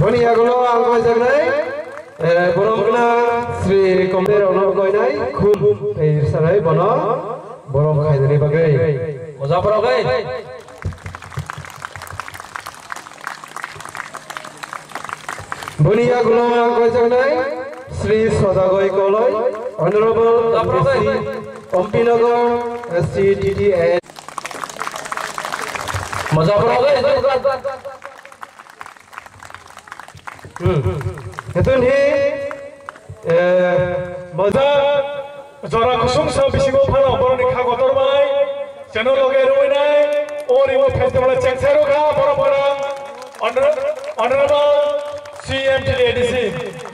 Boniagulo angkoi jagnai boromna Sri Komber ono goinai khum sarai bono borom khaidani bagai mojapar bagai Boniagulo angkoi jagnai Sri Sodagoi Koloi Honorable Ompinagar SCTTN mojapar bagai Hetun hi Maza Zara kusung sa bisigo phala boroni khagotor bai cheno loge roinai ori mo festival chengsero kha borobora honorable CM TDC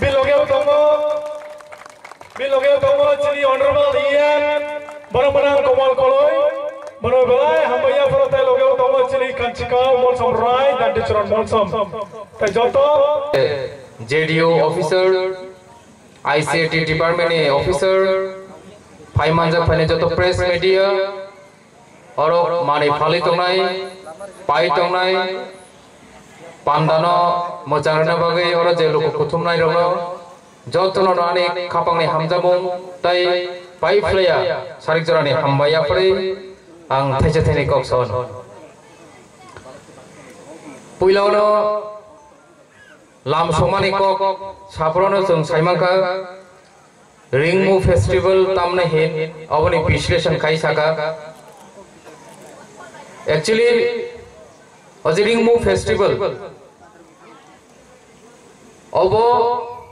biloge utomo chini honorable Ian borobora Komal Koloi Monobelai hambaya protai loge utomo chini Kanchika Molsom Rai dan dicuran Molsom Tajoto JDO officer, ICT department officer, Paimanja Panejoto press media, Oro Mani Pali Tonai, Pai Tonai, Pandano, Mojarana Bagai, Oro Jelu Kutumnai Rono, Jotono Nani, Kapang Hamjabung, Tai, Pai Flea, Sarikjorani Hambaya Free, Ang Tejateni Coxon. Puilono Lam Somani Kok, Saprono Sung Saimaka, Ringmu Festival Tamna Hin, Avani Pishleshan Kaisaka. Actually, was a Ringmu Festival. Obo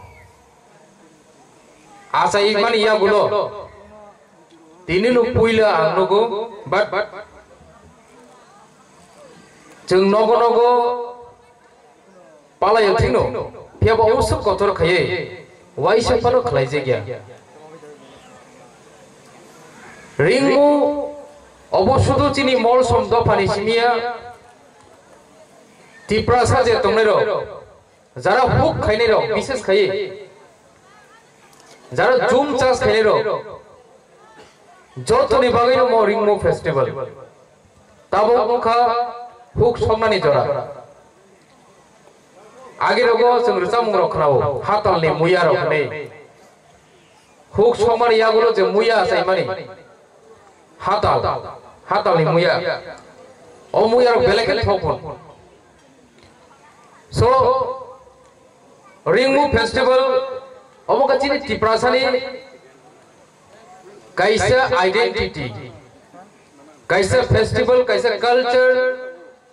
Asa Iman Yagulo Tininu Puila Nogo, but Chung Nogo. Pala yang tino, pihak awusuk kotor kaya, waisya pano kelajeng ya. Ringmu, abusudu cini mall somdo panisimia, tiprasa je tongnero, zara hook kainero, bises kaya, zara zoom chas kainero, joto ni bagairu mo ringmu festival, tabo muka hook somnani jora. Agi rogo sengrusam ngroknao hatal ni muya rokne huk somar yagulo je muya sai mani hatal ni muya o muya ro belek thokon so ringmu festival omo kachini tiprasani kaisa identity kaisa festival kaisa culture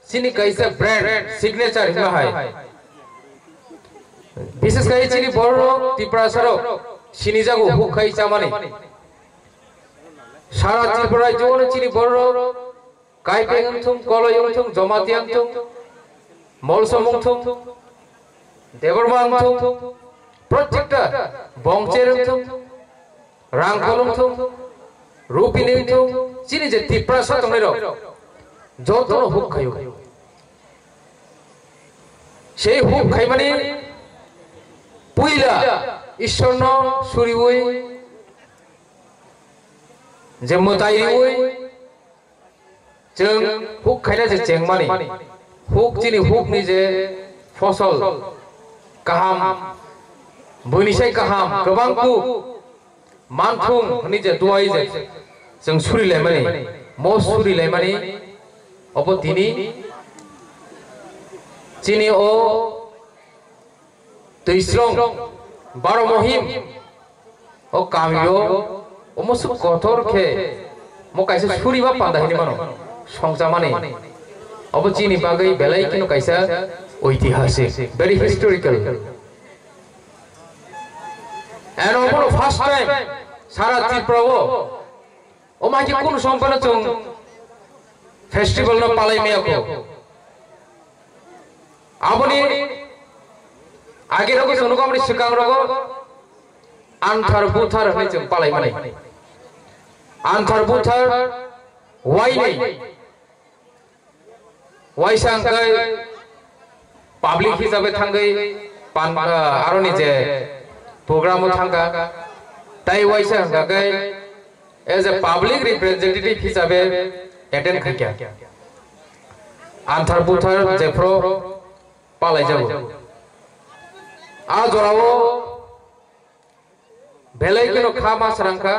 sini kaisa brand signature hima hai বিশেষ করে চিনি বড় ত্রিপুরাসর সিনিজাগো হুখাই চামানি সারা ত্রিপুরায় জীবন চিনি বড় কাইপেংথুম কলয়ংথুম জমাতিয়াংথুম মলসমংথুম দেবরমাংথুম প্রত্যেকটা বংচেরংথুম রাংকলংথুম রূপিনিংথুম চিনি যে ত্রিপুরাসর তংনের যত হুখাই সেই হুখাই মানে Puila, Ishorno, Suriwui, Jemotaiwui, Jeng, Hook Kaina Jeng Money, Hook Tini Hook Nije, Fossil, Kaham, Bunisha Kaham, Kabanku, Mantung, Nije, Duaize, Jeng Suri Lemani, most Suri Lemani, Opotini, Chini O. Tuislong, Baro Mohim, O Kamio, Omosu Kotor Ke, Mokaisa Suriva Panda Hinimano, Songsamani, Obachini Bagai, Belaikino Kaisa, Oitihasi, very historical. And over first time, Sarah Tipravo, O Majikun Sompanatung Festival of Palamiako. Aboni. Agar aku sunu kami sekarang ragu antar buthar ni cem palai mana antar buthar wai sangkai public hisabe tanggai aroni je program tangga tai wai sangkai as a public representative hisabe attend kerja antar buthar je pro palai jauh आ जरावो बेले किनो खा मास रंका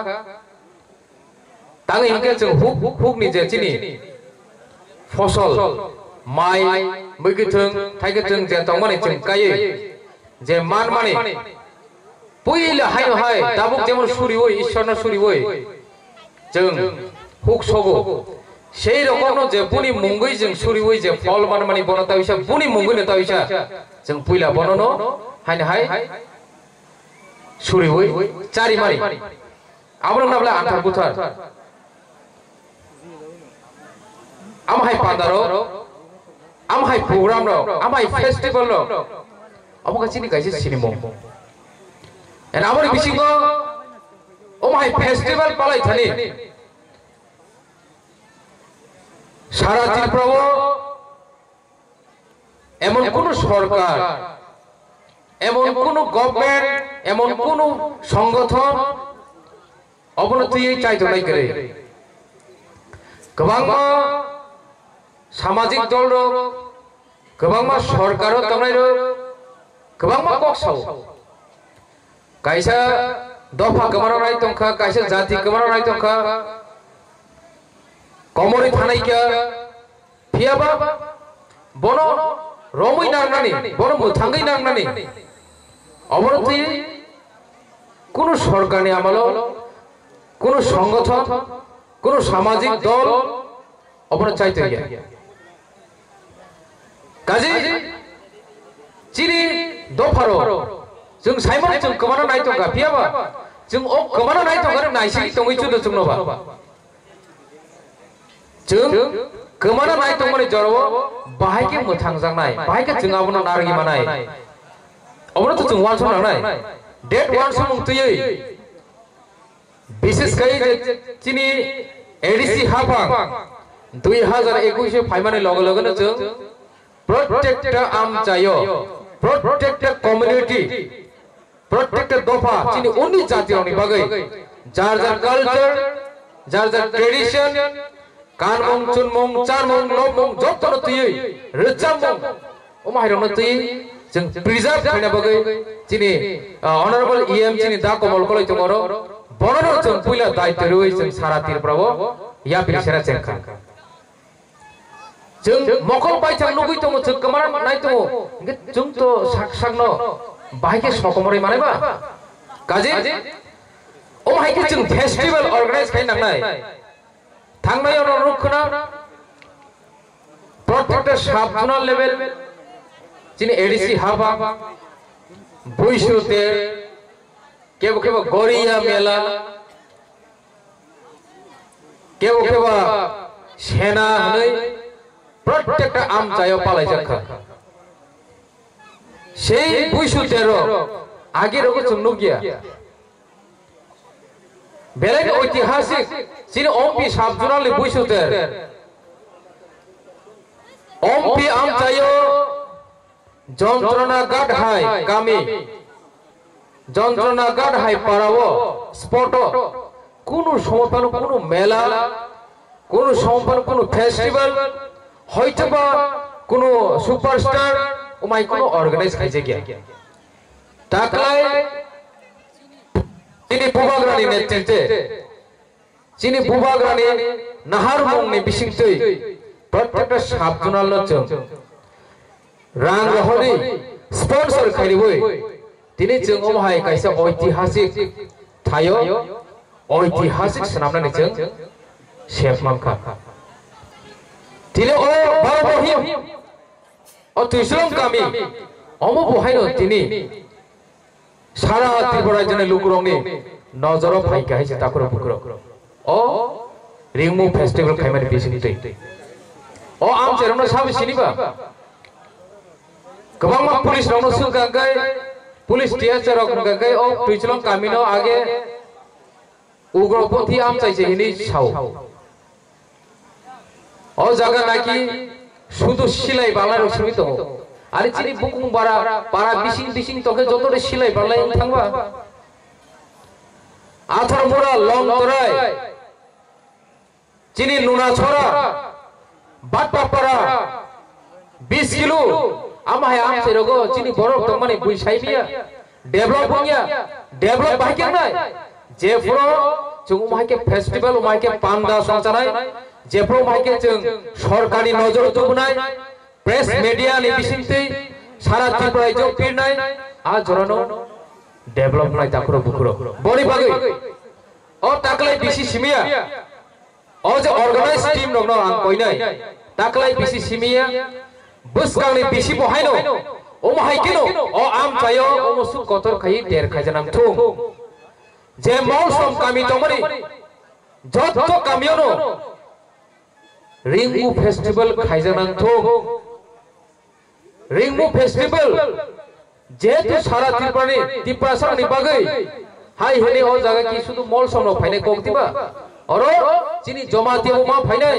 तांग इनके जों hook नि जे चिनि फसल माइ मैगथों थाइगथों जे तंगमाने जों गायो जे मान माने पहिले हाय हाय दाबुक जेमन सुरि ओय ईश्वरना सुरि ओय जों हुक सगो সেই রকম যে বুনি মুঙ্গই जों सुरि ओय जे फल मान माने बनता इसा बुनि मुंगैनो ता इसा जों पइला बननो हायनो हाय सुरि ओय चारि मारि आमरं नाबला आन्थार बुथार आमहाय पान्दारो आमहाय प्रोग्राम रो आमहाय फेस्टिवल रो अबका चिनि गाइसे सिनिमो एन आमर बिसिंगो ओमहाय फेस्टिवल पालाय थानि सारा त्रिपुराओ एमन कोनो सरकार एमन कोनो गवर्नमेंट एमन कोनो संगठन अवनति चाइथनाय करे गोबां सामाजिक दल रो गोबां सरकार तंगनाय रो गोबां कक्साव कायसा दफा गोमाना नाय तंखा कायसा जाति गोमाना नाय तंखा कमरे थानाय क्या फियाबा बनो रमै नांनानै बनो मोथाङै नांनानै अवनति कोनो सरकारनि आमल कोनो संगठन कोनो सामाजिक दल अवनति चाइते गया काजे चिनि दफारो जों साइमन जों गोमाना नाय तंखा फियाबा जों ओ गोमाना नाय तंखा नायसि तंगै चुदो जोंनोबा जों गोमाना नाय तंगमाने जरबो बाहायके मोथां जांनाय बाहायके जों आबनो नारगि मानाय अबनो जों वान सम नांनाय डेट वान सम मुक्तयै विशेष कै चिनि एडिसि हाफां 2021 फाइमाने लगे लगेनो जों प्रत्येकटा आमचायो प्रत्येकटा कम्युनिटी प्रत्येकटा दफा चिनि उन्नि जातिनि बागै जार जार कल्चर जार जार ट्रेडिशन कानमं चुनमं चारमं नमं जतनो तुयै रोजामं ओमाहिरनो तुयै जों प्रिजार्भ खायना बागै चिनि अनरेबल ईएम चिनि दा कमल कलै तंगरो बननो जों पुइला दायित्व रोय जों सारा त्रिपुराओ या बिसेरा जेंखा जों मखल बायथां नुगै तंगो जों गोमाना नाय तंगो जों तो साकसांनो बाहायके सकमरै मानेबा काजे ओमाहिके जों फेस्टिवल अर्गानाइज खायनांनाय थांनाय अनुरुखना प्रत्येकटा साब जुनार लेभेल चिनि एडिसि हाबा बैसोते केबो केबो गरिया मेला केबो केबो सेना हनै प्रत्येकटा आमचायाव पालाय जाखा সেই बैसोतेर आगे रगो जों नुगिया बेलेग ऐतिहासिक चिनि ओमपी साबजुनालि बैसोतेर ओमपी आमचायो जंत्रना गाडहाय गामि जंत्रना गाडहाय पाराओ स्पट कोनो समपान कोनो मेला कोनो समपान कोनो फेस्टिवल हयतोबा कोनो सुपारस्टार ओमाय कोनो अर्गानाइज खायजे गया ताकलाय चिनि बुबाग्रानि नेतृत्वे चिनि बुबाग्रानि नाहारमंनि बिसिंतै प्रत्येकटा साबजुनालनो जों रां रहरै स्पन्सर खायरिबै दिनै जों ओमाहाय कायसा ऐतिहासिक थायो ऐतिहासिक सनामनानै जों सेबमांखा दिनै ओ बारबहिम ओ तुइसलम गामि अमो बहायनो दिनै सारा त्रिपुरा राज्यनि लुकुरंनि नजराव फायका है ताकर बुकुरो ओ रिंगमु फेस्टिवल खायमानि बिसिंतै ओ आम चेरनो साबि सिनिबा गोबां पुलिस रावनो सुगांगाय पुलिस टीएचआर रखगांगाय ओ तुइसलम गामिनो आगे उग्रपन्थी आम चाइसे हिनि साव ओ जागा नाकि शुधु सिलाई बाला रसुमि दङ आरो चिनि बुकुं बारा बारा बिसिं बिसिं तके जतरे सिलाई बालाय थांबा आथर मुरा लं तराय चिनि नुना छरा बाटपापारा 20 kilo amah am serogo chini borok tongmani bui saibia develop hongya develop bahkan nai jefro chung mahke festival mahke panda songchanai jefro mahke chung sorkari nojor tubunai press media ni bisingte sara tripura jog pirnai a jorano develop nai takuro bukuro boni bagai o taklai bisi simia o je organized team nogno ang koinai taklai bisi simia buskangni bisi bohaino o mahai kino o am chayo o musu kotor khai der khajanam thung je mausom kami tomani jotto kamiono ringu festival khaijanam thung ringu festival যেহেতু সারা ত্রিপুরানি ত্রিপুরাসানি বাগৈ high হেনে ও জায়গা কি শুধু মল সমন ফাইনে cock দিবা অরো চিনি জমাতি ওমা ফাইনাই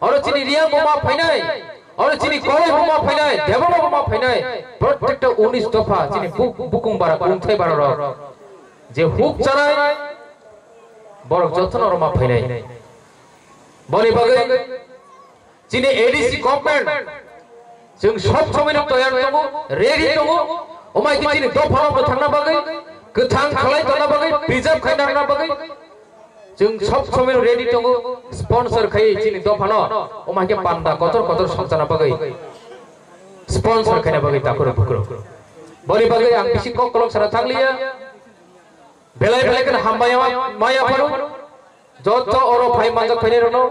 অরো চিনি রিয়া ওমা ফাইনাই অরো চিনি কলে ওমা ফাইনাই দেবন ওমা ফাইনাই প্রত্যেকটা 19 দফা চিনি বুকুং বারা কুংথাই বারা যে হুক চারাই বড় যত্ন ওমা ফাইনাই বনি বাগৈ চিনি এডিসি কম্পেন্ট जों सब समायनो तयार दङ रेडि दङ ओमाय किनि दफानाव थांना बागै गोथां खालाय थांना बागै बिजाब खायना बागै जों सब समायनो रेडि दङ स्पन्सर खाय चिनि दफानाव ओमाय के पान्दा कतर कतर संचाना बागै स्पन्सर खायना बागै ताखुर बुकुर बरि बागै आं बिसि कलक सारा थांलिया बेलाय बेलाय हामबाया माया फारु जत अरो फाइ मानजा फाइने रनो